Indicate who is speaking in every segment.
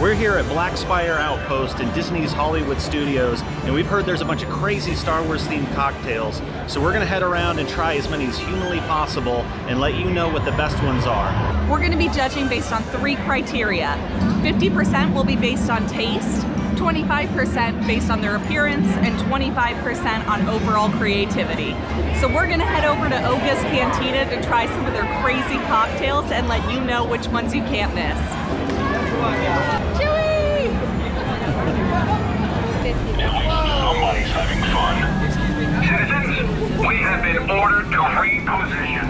Speaker 1: We're here at Black Spire Outpost in Disney's Hollywood Studios, and we've heard there's a bunch of crazy Star Wars themed cocktails. So we're gonna head around and try as many as humanly possible and let you know what the best ones are.
Speaker 2: We're gonna be judging based on 3 criteria. 50% will be based on taste, 25% based on their appearance, and 25% on overall creativity. So we're gonna head over to Oga's Cantina to try some of their crazy cocktails and let you know which ones you can't miss. Chewie!
Speaker 3: Somebody's having fun. Citizens, we have been ordered to reposition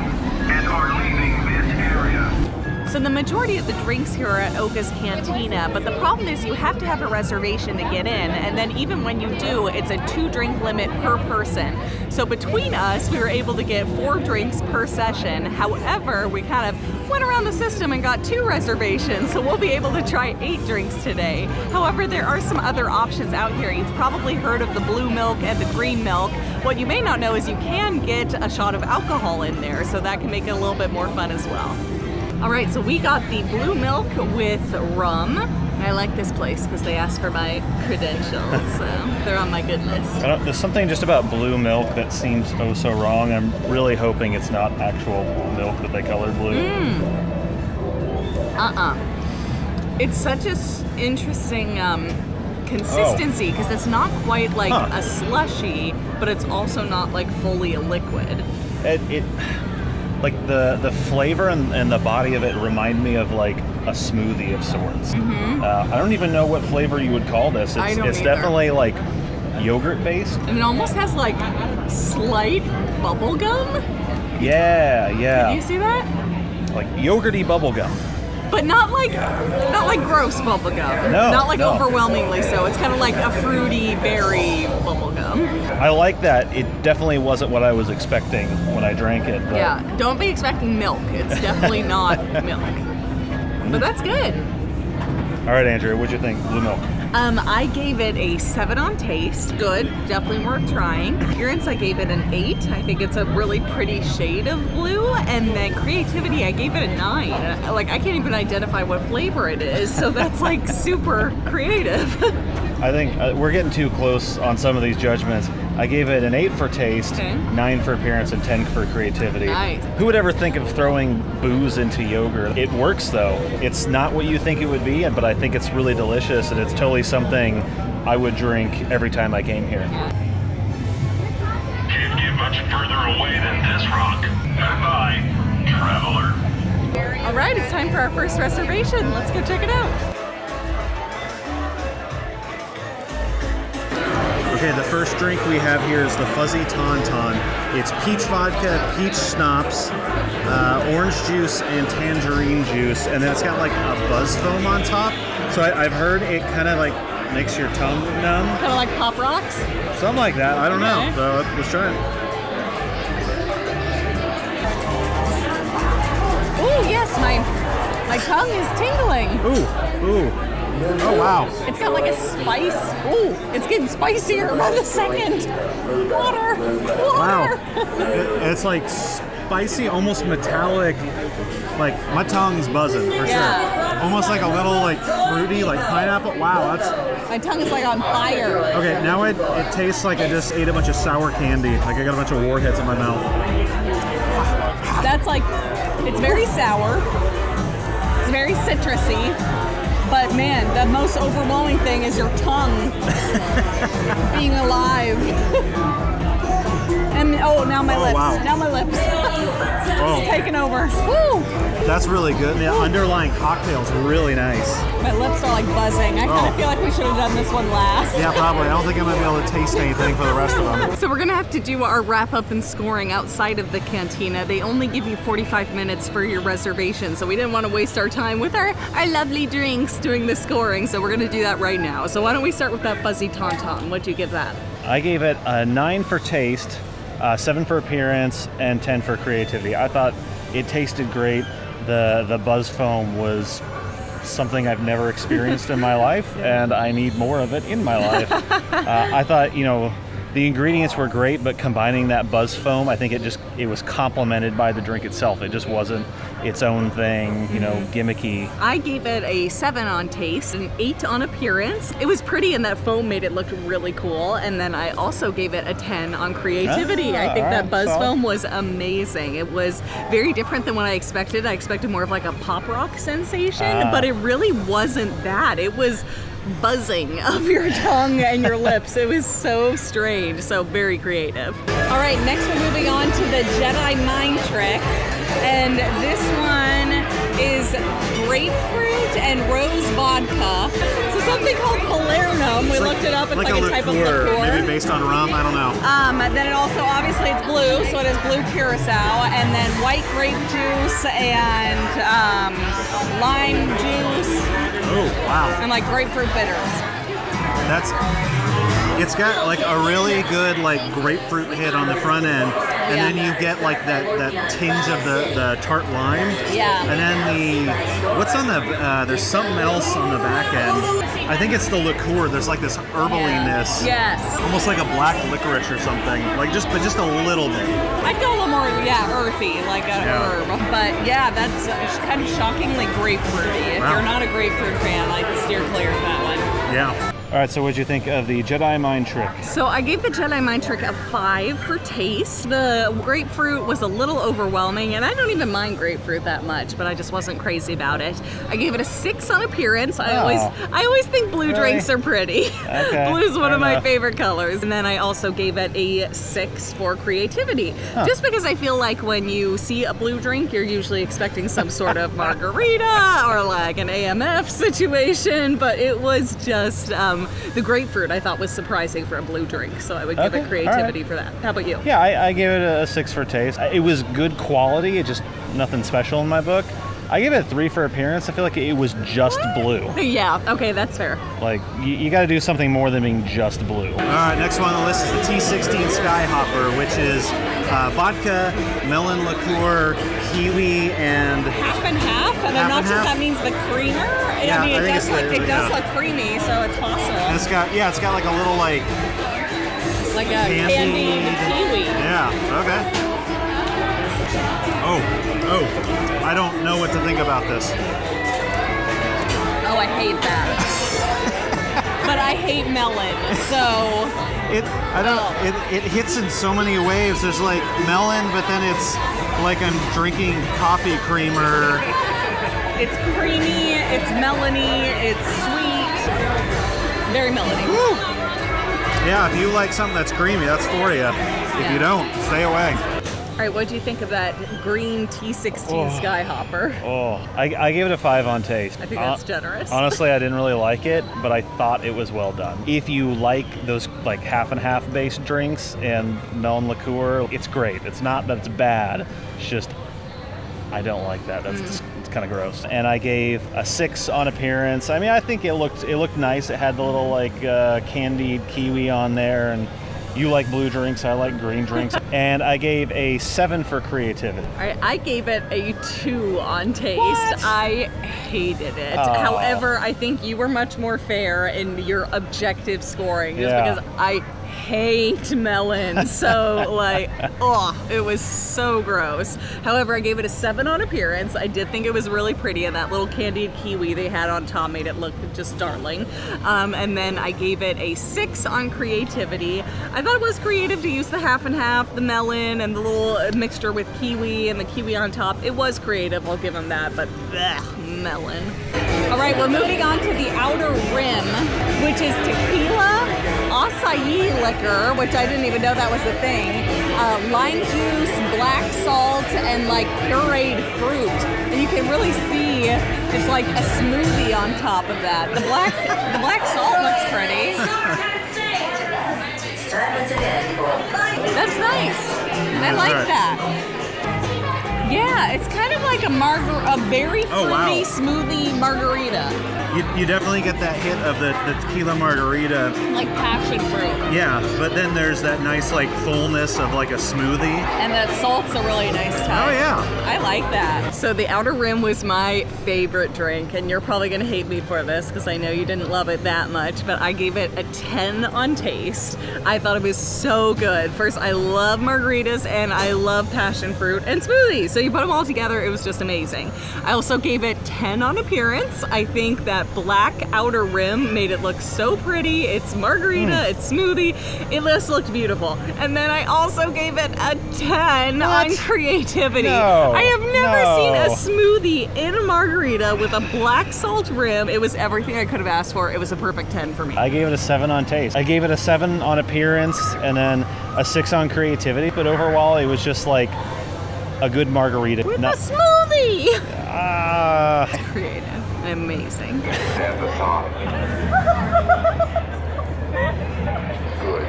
Speaker 3: and are leaving this area.
Speaker 2: So the majority of the drinks here are at Oga's Cantina, but the problem is you have to have a reservation to get in, and then even when you do, it's a 2-drink limit per person. So between us, we were able to get 4 drinks per session. However, we kind of went around the system and got 2 reservations, so we'll be able to try 8 drinks today. However, there are some other options out here. You've probably heard of the blue milk and the green milk. What you may not know is you can get a shot of alcohol in there, so that can make it a little bit more fun as well. All right, so we got the blue milk with rum. I like this place because they asked for my credentials, so they're on my good list.
Speaker 1: There's something just about blue milk that seems oh so wrong. I'm really hoping it's not actual milk that they colored blue.
Speaker 2: It's such a interesting consistency because it's not quite like a slushy, but it's also not like fully a liquid.
Speaker 1: Like the flavor and the body of it remind me of like a smoothie of sorts. I don't even know what flavor you would call this. It's definitely like yogurt based.
Speaker 2: And it almost has like slight bubble gum.
Speaker 1: Yeah.
Speaker 2: Did you see that?
Speaker 1: Like yogurty bubble gum.
Speaker 2: But not like gross bubble gum.
Speaker 1: No,
Speaker 2: not like
Speaker 1: no.
Speaker 2: overwhelmingly so. It's kind of like a fruity berry bubble gum.
Speaker 1: I like that. It definitely wasn't what I was expecting when I drank it. But...
Speaker 2: Yeah, don't be expecting milk. It's definitely not milk. But that's good.
Speaker 1: All right, Andrea, what'd you think? Blue milk.
Speaker 2: I gave it a 7 on taste. Good, definitely worth trying. Appearance, I gave it an 8. I think it's a really pretty shade of blue. And then creativity, I gave it a 9. Like, I can't even identify what flavor it is, so that's like super creative.
Speaker 1: I think we're getting too close on some of these judgments. I gave it an 8 for taste, 9 for appearance, and 10 for creativity.
Speaker 2: Nice.
Speaker 1: Who would ever think of throwing booze into yogurt? It works though. It's not what you think it would be, but I think it's really delicious, and it's totally something I would drink every time I came here.
Speaker 3: Can't get much further away than this rock. Goodbye, traveler.
Speaker 2: All right, it's time for our first reservation. Let's go check it out.
Speaker 1: Okay, the first drink we have here is the Fuzzy TaunTaun. It's peach vodka, peach schnapps, orange juice, and tangerine juice, and then it's got like a buzz foam on top. So I've heard it kind of like makes your tongue numb.
Speaker 2: Kind of like Pop Rocks?
Speaker 1: Something like that. I don't know. So let's try it.
Speaker 2: Ooh, yes, my tongue is tingling.
Speaker 1: Ooh. Oh, wow.
Speaker 2: It's got like a spice. Ooh, it's getting spicier by the second. Water.
Speaker 1: Wow. It's like spicy, almost metallic. Like, my tongue's buzzing for sure. Almost like a little like fruity, like pineapple. Wow, that's...
Speaker 2: My tongue is like on fire.
Speaker 1: Okay, now it tastes like I just ate a bunch of sour candy. Like I got a bunch of warheads in my mouth.
Speaker 2: That's like, it's very sour. It's very citrusy. But man, the most overwhelming thing is your tongue being alive. And now my lips.
Speaker 1: Wow.
Speaker 2: Now my lips. It's taking over. Woo!
Speaker 1: That's really good. The underlying cocktail's really nice.
Speaker 2: My lips are like buzzing. I kind of feel like we should have done this one last.
Speaker 1: Yeah, probably. I don't think I'm gonna be able to taste anything for the rest of them.
Speaker 2: So we're gonna have to do our wrap up and scoring outside of the cantina. They only give you 45 minutes for your reservation, so we didn't want to waste our time with our lovely drinks doing the scoring, so we're gonna do that right now. So why don't we start with that Fuzzy TaunTaun? What'd you give that?
Speaker 1: I gave it a 9 for taste, 7 for appearance, and 10 for creativity. I thought it tasted great. The buzz foam was something I've never experienced in my life, and I need more of it in my life. I thought, The ingredients were great, but combining that buzz foam, I think it was complemented by the drink itself. It just wasn't its own thing, you know, gimmicky.
Speaker 2: I gave it a 7 on taste, an 8 on appearance. It was pretty, and that foam made it look really cool. And then I also gave it a 10 on creativity. I think that buzz foam was amazing. It was very different than what I expected. I expected more of like a pop rock sensation, but it really wasn't that. It was buzzing of your tongue and your lips. It was so strange, so very creative. All right, next we're moving on to the Jedi mind trick, and this one is grapefruit and rose vodka. So something called falernum. We looked it up. It's like a type of liqueur.
Speaker 1: Maybe based on rum. I don't know.
Speaker 2: Then it also obviously it's blue, so it is blue curacao, and then white grape juice and lime juice.
Speaker 1: Oh wow!
Speaker 2: And like grapefruit bitters.
Speaker 1: It's got like a really good like grapefruit hit on the front end, and then you get like that tinge of the tart lime.
Speaker 2: Yeah.
Speaker 1: And then what's on the there's something else on the back end. I think it's the liqueur. There's like this herbaliness.
Speaker 2: Yes.
Speaker 1: Almost like a black licorice or something. Like just a little bit.
Speaker 2: I'd go a little more earthy, like a herb. But yeah, that's kind of shockingly grapefruity. If you're not a grapefruit fan, I'd steer clear of that one.
Speaker 1: Yeah. All right, so what'd you think of the Jedi mind trick?
Speaker 2: So I gave the Jedi mind trick a 5 for taste. The grapefruit was a little overwhelming, and I don't even mind grapefruit that much, but I just wasn't crazy about it. I gave it a 6 on appearance. I always think blue drinks are pretty.
Speaker 1: Okay,
Speaker 2: Blue is one of my favorite colors. And then I also gave it a 6 for creativity. Just because I feel like when you see a blue drink, you're usually expecting some sort of margarita or like an AMF situation, but it was just the grapefruit I thought was surprising for a blue drink, so I would give it creativity for that. How about you?
Speaker 1: Yeah, I gave it a 6 for taste. It was good quality, it just nothing special in my book. I gave it a 3 for appearance. I feel like it was just blue.
Speaker 2: Yeah, okay, that's fair.
Speaker 1: Like, you got to do something more than being just blue. All right, next one on the list is the T16 Skyhopper, which is vodka, melon liqueur, kiwi, and...
Speaker 2: Half and half? And I'm not sure if that means the creamer.
Speaker 1: Yeah,
Speaker 2: I mean,
Speaker 1: it
Speaker 2: does look creamy, so it's possible.
Speaker 1: And it's got like a little like
Speaker 2: a candied kiwi.
Speaker 1: Yeah, okay. Oh, I don't know what to think about this.
Speaker 2: Oh, I hate that. But I hate melon, so...
Speaker 1: It hits in so many waves. There's like melon, but then it's like I'm drinking coffee creamer.
Speaker 2: It's creamy, it's melony, it's sweet. Very melony.
Speaker 1: Woo. Yeah, if you like something that's creamy, that's for you. If you don't, stay away.
Speaker 2: All right, what do you think of that green T16 Skyhopper?
Speaker 1: Oh, I gave it a 5 on taste.
Speaker 2: I think that's generous.
Speaker 1: Honestly, I didn't really like it, but I thought it was well done. If you like those like half and half based drinks and melon liqueur, it's great. It's not that it's bad. It's just I don't like that. That's just, it's kind of gross. And I gave a 6 on appearance. I mean, I think it looked nice. It had the little like candied kiwi on there, and you like blue drinks, I like green drinks. And I gave a 7 for creativity.
Speaker 2: All right, I gave it a 2 on taste.
Speaker 1: What?
Speaker 2: I hated it. However, I think you were much more fair in your objective scoring, just because I hate melon. So like, it was so gross. However, I gave it a 7 on appearance. I did think it was really pretty, and that little candied kiwi they had on top made it look just darling. And then I gave it a 6 on creativity. I thought it was creative to use the half and half, the melon and the little mixture with kiwi and the kiwi on top. It was creative, I'll give them that, but melon. All right, we're moving on to the outer rim, which is tequila, acai liquor, which I didn't even know that was a thing, lime juice, black salt, and like pureed fruit. And you can really see it's like a smoothie on top of that. The black salt looks pretty. That's nice. I like that. Yeah, it's kind of like a very fruity smoothie margarita.
Speaker 1: You definitely get that hit of the tequila margarita.
Speaker 2: Like passion fruit.
Speaker 1: Yeah, but then there's that nice like fullness of like a smoothie.
Speaker 2: And that salt's a really nice touch.
Speaker 1: Oh yeah.
Speaker 2: I like that. So the Outer Rim was my favorite drink, and you're probably gonna hate me for this because I know you didn't love it that much, but I gave it a 10 on taste. I thought it was so good. First, I love margaritas and I love passion fruit and smoothies. So you put them all together, it was just amazing. I also gave it 10 on appearance. I think that black outer rim made it look so pretty. It's margarita, it's smoothie. It just looked beautiful. And then I also gave it a 10 on creativity.
Speaker 1: No,
Speaker 2: I have never seen a smoothie in a margarita with a black salt rim. It was everything I could have asked for. It was a perfect 10 for me.
Speaker 1: I gave it a 7 on taste. I gave it a 7 on appearance and then a 6 on creativity. But overall, it was just like a good margarita.
Speaker 2: With a smoothie!
Speaker 1: It's
Speaker 2: creative and amazing.
Speaker 3: Stand aside. Good.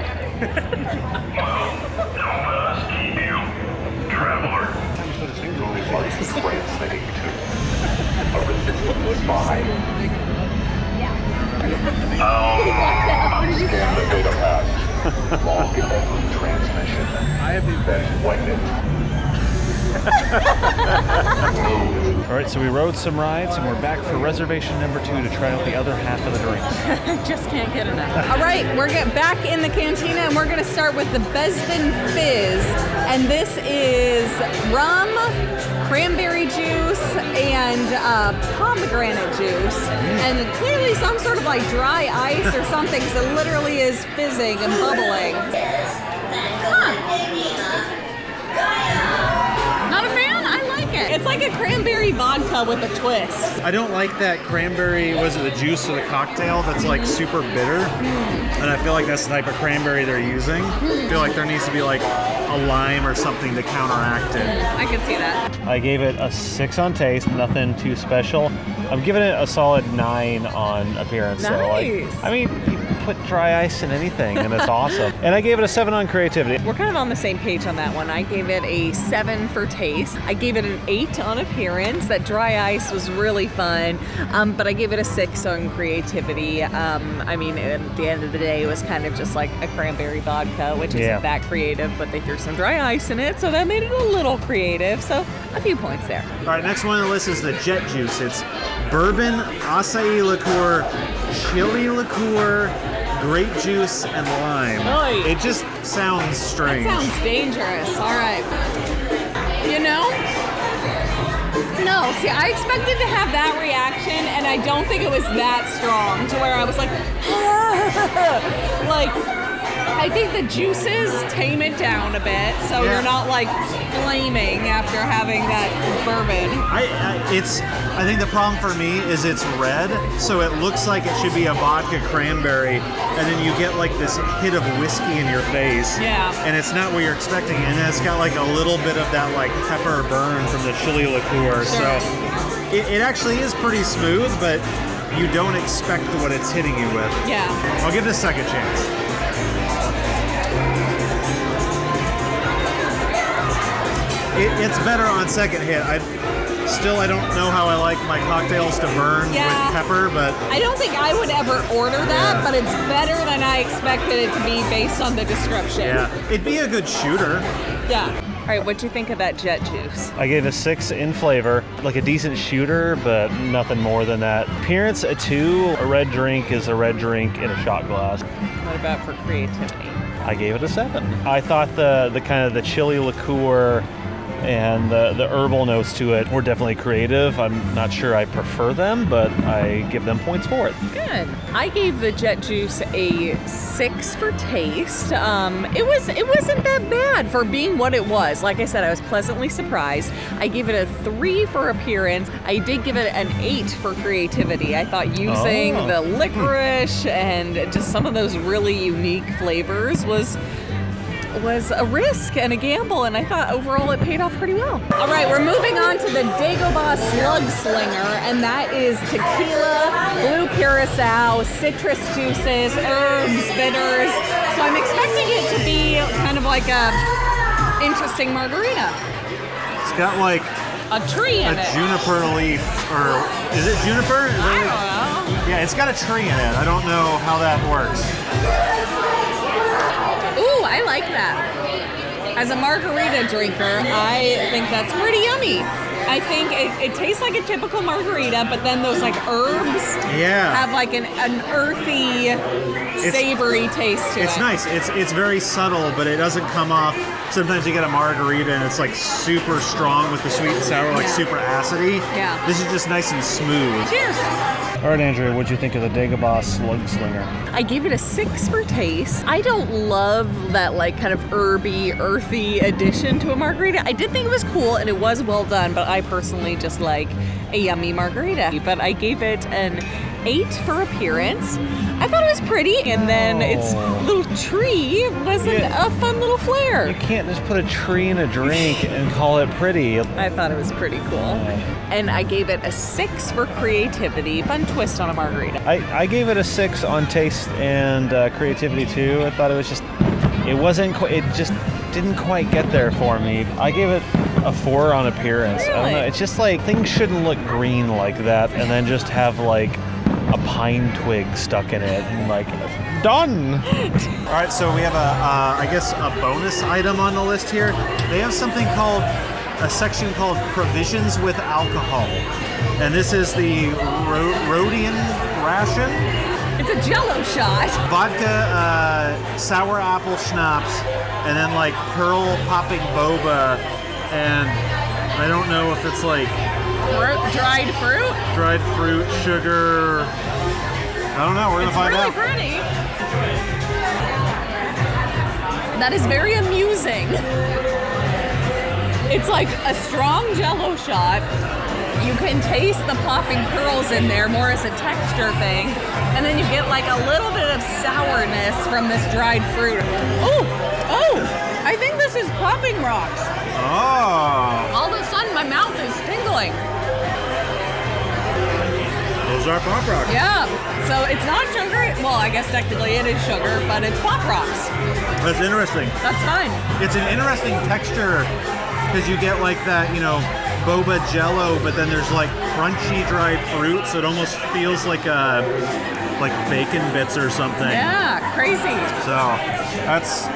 Speaker 3: Must keep you, traveler. Who are you transmitting to? A resistance spy? Scan the data pad. Log every transmission. Then wipe it.
Speaker 1: All right, so we rode some rides and we're back for reservation number 2 to try out the other half of the drinks.
Speaker 2: Just can't get enough. All right, we're getting back in the cantina and we're gonna start with the Bespin Fizz. And this is rum, cranberry juice, and pomegranate juice. And clearly some sort of like dry ice or something, so it literally is fizzing and bubbling. Not a fan? I like it. It's like a cranberry vodka with a twist.
Speaker 1: I don't like that cranberry, was it the juice or the cocktail that's like super bitter? And I feel like that's the type of cranberry they're using. I feel like there needs to be like a lime or something to counteract it.
Speaker 2: I can see that.
Speaker 1: I gave it a 6 on taste, nothing too special. I'm giving it a solid 9 on appearance.
Speaker 2: Nice.
Speaker 1: So like, I mean, you put dry ice in anything and it's awesome. And I gave it a 7 on creativity.
Speaker 2: We're kind of on the same page on that one. I gave it a 7 for taste. I gave it an 8 on appearance. That dry ice was really fun, but I gave it a 6 on creativity. I mean, at the end of the day, it was kind of just like a cranberry vodka, which isn't that creative, but they threw some dry ice in it, so that made it a little creative. So a few points there.
Speaker 1: All right, next one on the list is the Jet Juice. It's bourbon, acai liqueur, chili liqueur, grape juice, and lime.
Speaker 2: Oy.
Speaker 1: It just sounds strange.
Speaker 2: That sounds dangerous. All right. You know? No, see, I expected to have that reaction, and I don't think it was that strong to where I was like, like, I think the juices tame it down a bit, so you're not like flaming after having that bourbon.
Speaker 1: I think the problem for me is it's red, so it looks like it should be a vodka cranberry, and then you get like this hit of whiskey in your face.
Speaker 2: Yeah.
Speaker 1: And it's not what you're expecting, and then it's got like a little bit of that like pepper burn from the chili liqueur.
Speaker 2: Sure.
Speaker 1: So it actually is pretty smooth, but you don't expect what it's hitting you with.
Speaker 2: Yeah.
Speaker 1: I'll give it a second chance. It's better on second hit. I don't know how I like my cocktails to burn with pepper, but
Speaker 2: I don't think I would ever order that, but it's better than I expected it to be based on the description.
Speaker 1: yeah, it'd be a good shooter.
Speaker 2: Yeah. All right, what'd you think of that Jet Juice?
Speaker 1: I gave a 6 in flavor, like a decent shooter, but nothing more than that. Appearance, a 2. A red drink is a red drink in a shot glass.
Speaker 2: What about for creativity?
Speaker 1: I gave it a 7. I thought the kind of the chili liqueur and the herbal notes to it were definitely creative. I'm not sure I prefer them, but I give them points for it.
Speaker 2: Good. I gave the Jet Juice a 6 for taste. It wasn't that bad for being what it was. Like I said, I was pleasantly surprised. I gave it a 3 for appearance. I did give it an 8 for creativity. I thought using the licorice and just some of those really unique flavors was a risk and a gamble, and I thought overall it paid off pretty well. All right, we're moving on to the Dagobah Slug Slinger, and that is tequila, blue curacao, citrus juices, herbs, bitters. So I'm expecting it to be kind of like a interesting margarita.
Speaker 1: It's got like
Speaker 2: a tree in it.
Speaker 1: Juniper leaf, or is it juniper?
Speaker 2: I don't know.
Speaker 1: Yeah, it's got a tree in it. I don't know how that works.
Speaker 2: Ooh, I like that. As a margarita drinker, I think that's pretty yummy. I think it tastes like a typical margarita, but then those like herbs have like an earthy, savory taste to it.
Speaker 1: It's nice. It's very subtle, but it doesn't come off. Sometimes you get a margarita and it's like super strong with the sweet and sour, like super acidy. Yeah. This is just nice and smooth.
Speaker 2: Cheers.
Speaker 1: All right, Andrea, what'd you think of the Dagobah Slug Slinger?
Speaker 2: I gave it a 6 for taste. I don't love that like kind of herby, earthy addition to a margarita. I did think it was cool and it was well done, but I personally just like a yummy margarita. But I gave it an 8 for appearance. I thought it was pretty, and then its little tree wasn't a fun little flair.
Speaker 1: You can't just put a tree in a drink and call it pretty.
Speaker 2: I thought it was pretty cool. And I gave it a 6 for creativity. Fun twist on a margarita.
Speaker 1: I gave it a 6 on taste and creativity too. I thought it was just, it just didn't quite get there for me. I gave it a 4 on appearance.
Speaker 2: Really?
Speaker 1: I don't know. It's just like, things shouldn't look green like that and then just have like a pine twig stuck in it and like, done. All right, so we have I guess a bonus item on the list here. They have something called, a section called Provisions with Alcohol. And this is the Rodian Ration.
Speaker 2: It's a Jello shot.
Speaker 1: Vodka, sour apple schnapps, and then like pearl popping boba, and I don't know if it's like
Speaker 2: dried fruit?
Speaker 1: Dried fruit, sugar. I don't know. We're gonna find out.
Speaker 2: It's really pretty. That is very amusing. It's like a strong Jello shot. You can taste the popping pearls in there more as a texture thing, and then you get like a little bit of sourness from this dried fruit. Oh! I think this is popping rocks.
Speaker 1: Oh!
Speaker 2: All of a sudden, my mouth is tingling.
Speaker 1: Those are pop rocks.
Speaker 2: Yeah. So it's not sugar. Well, I guess technically it is sugar, but it's pop rocks.
Speaker 1: That's interesting.
Speaker 2: That's fine.
Speaker 1: It's an interesting texture because you get like that, boba jello, but then there's like crunchy dried fruit, so it almost feels like bacon bits or something.
Speaker 2: Yeah, crazy.
Speaker 1: So that's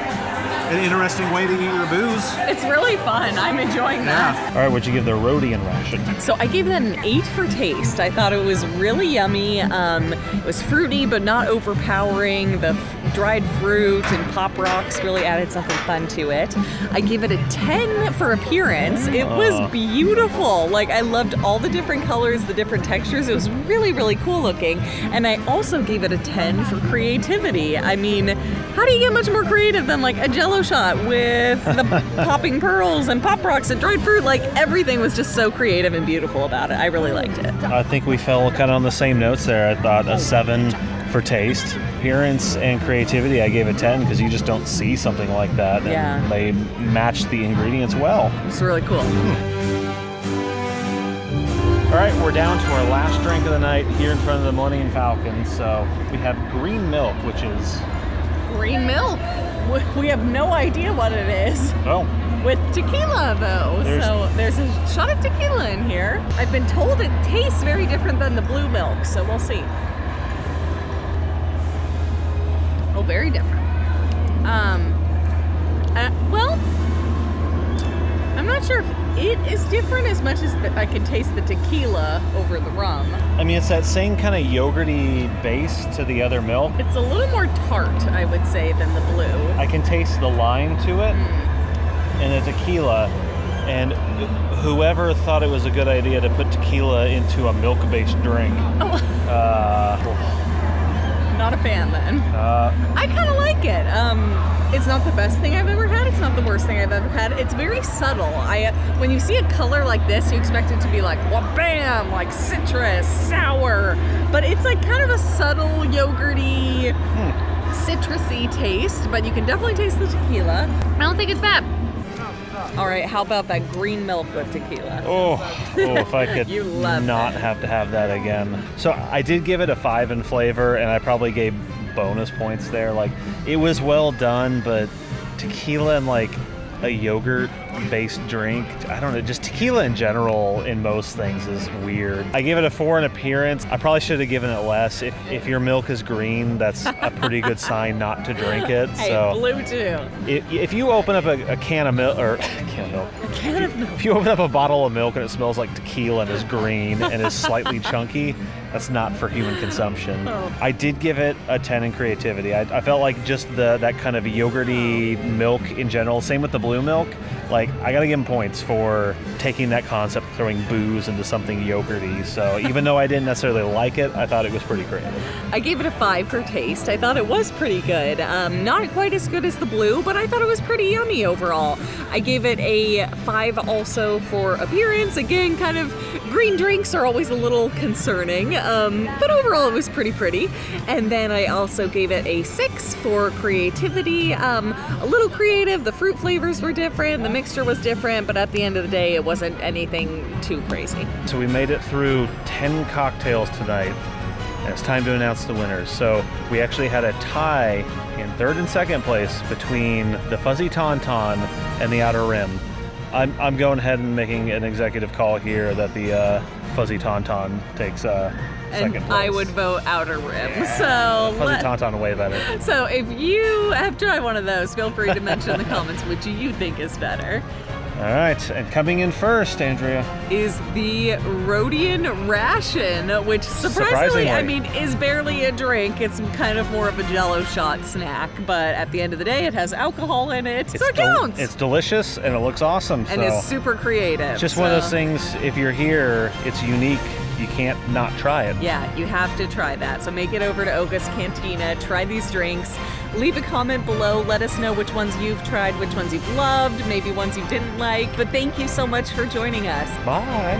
Speaker 1: an interesting way to eat your booze.
Speaker 2: It's really fun. I'm enjoying that.
Speaker 1: Yeah. All right, what'd you give the Rodian Ration?
Speaker 2: So I gave that an 8 for taste. I thought it was really yummy. It was fruity, but not overpowering. The dried fruit and pop rocks really added something fun to it. I gave it a 10 for appearance. It was beautiful. Like, I loved all the different colors, the different textures. It was really, really cool looking. And I also gave it a 10 for creativity. I mean, how do you get much more creative than like a Jello shot with the popping pearls and pop rocks and dried fruit? Like, everything was just so creative and beautiful about it. I really liked it.
Speaker 1: I think we fell kind of on the same notes there. I thought a 7 for taste. Appearance and creativity, I gave a 10 because you just don't see something like that. And they matched the ingredients well.
Speaker 2: It's really cool.
Speaker 1: All right, we're down to our last drink of the night here in front of the Millennium Falcon. So we have green milk, which is...
Speaker 2: Green milk? We have no idea what it is.
Speaker 1: Oh.
Speaker 2: With tequila, though. There's a shot of tequila in here. I've been told it tastes very different than the blue milk, so we'll see. Oh, very different. Well, I'm not sure if it is different as much as I can taste the tequila over the rum.
Speaker 1: I mean, it's that same kind of yogurty base to the other milk.
Speaker 2: It's a little more tart, I would say, than the blue.
Speaker 1: I can taste the lime to it and the tequila. And whoever thought it was a good idea to put tequila into a milk-based drink.
Speaker 2: Not a fan then. I kind of like it. It's not the best thing I've ever had. It's not the worst thing I've ever had. It's very subtle. When you see a color like this, you expect it to be like, bam, like citrus, sour. But it's like kind of a subtle, yogurty, citrusy taste. But you can definitely taste the tequila. I don't think it's bad. All right, how about that green milk with tequila?
Speaker 1: Oh, if I could not
Speaker 2: it.
Speaker 1: have to have that again. So I did give it a 5 in flavor, and I probably gave bonus points there. Like, it was well done, but tequila and like a yogurt based drink. I don't know, just tequila in general in most things is weird. I gave it a 4 in appearance. I probably should have given it less. If your milk is green, that's a pretty good sign not to drink it.
Speaker 2: Hey,
Speaker 1: so
Speaker 2: blue too.
Speaker 1: if you open up a can of milk, or if you open up a bottle of milk and it smells like tequila and is green and is slightly chunky, that's not for human consumption.
Speaker 2: Oh.
Speaker 1: I did give it a 10 in creativity. I felt like just that kind of yogurty milk in general, same with the blue milk. Like, I gotta give them points for taking that concept, throwing booze into something yogurty. So even though I didn't necessarily like it, I thought it was pretty creative.
Speaker 2: I gave it a 5 for taste. I thought it was pretty good. Not quite as good as the blue, but I thought it was pretty yummy overall. I gave it a 5 also for appearance. Again, kind of green drinks are always a little concerning, but overall it was pretty. And then I also gave it a 6 for creativity. A little creative. The fruit flavors were different. The mixture was different, but at the end of the day, it wasn't anything too crazy.
Speaker 1: So we made it through 10 cocktails tonight, and it's time to announce the winners. So we actually had a tie in 3rd and 2nd place between the Fuzzy TaunTaun and the Outer Rim. I'm going ahead and making an executive call here that the Fuzzy TaunTaun takes second place.
Speaker 2: I would vote Outer Rim.
Speaker 1: Yeah.
Speaker 2: So
Speaker 1: Fuzzy TaunTaun way better.
Speaker 2: So if you have tried one of those, feel free to mention in the comments which you think is better.
Speaker 1: All right, and coming in first, Andrea,
Speaker 2: is the Rodian Ration, which surprisingly, I mean, is barely a drink. It's kind of more of a Jell-O shot snack, but at the end of the day, it has alcohol in it, so it counts.
Speaker 1: It's delicious, and it looks awesome.
Speaker 2: And it's super creative.
Speaker 1: It's just one of those things, if you're here, it's unique. You can't not try it.
Speaker 2: Yeah, you have to try that. So make it over to Oga's Cantina, try these drinks, leave a comment below, let us know which ones you've tried, which ones you've loved, maybe ones you didn't like. But thank you so much for joining us.
Speaker 1: Bye.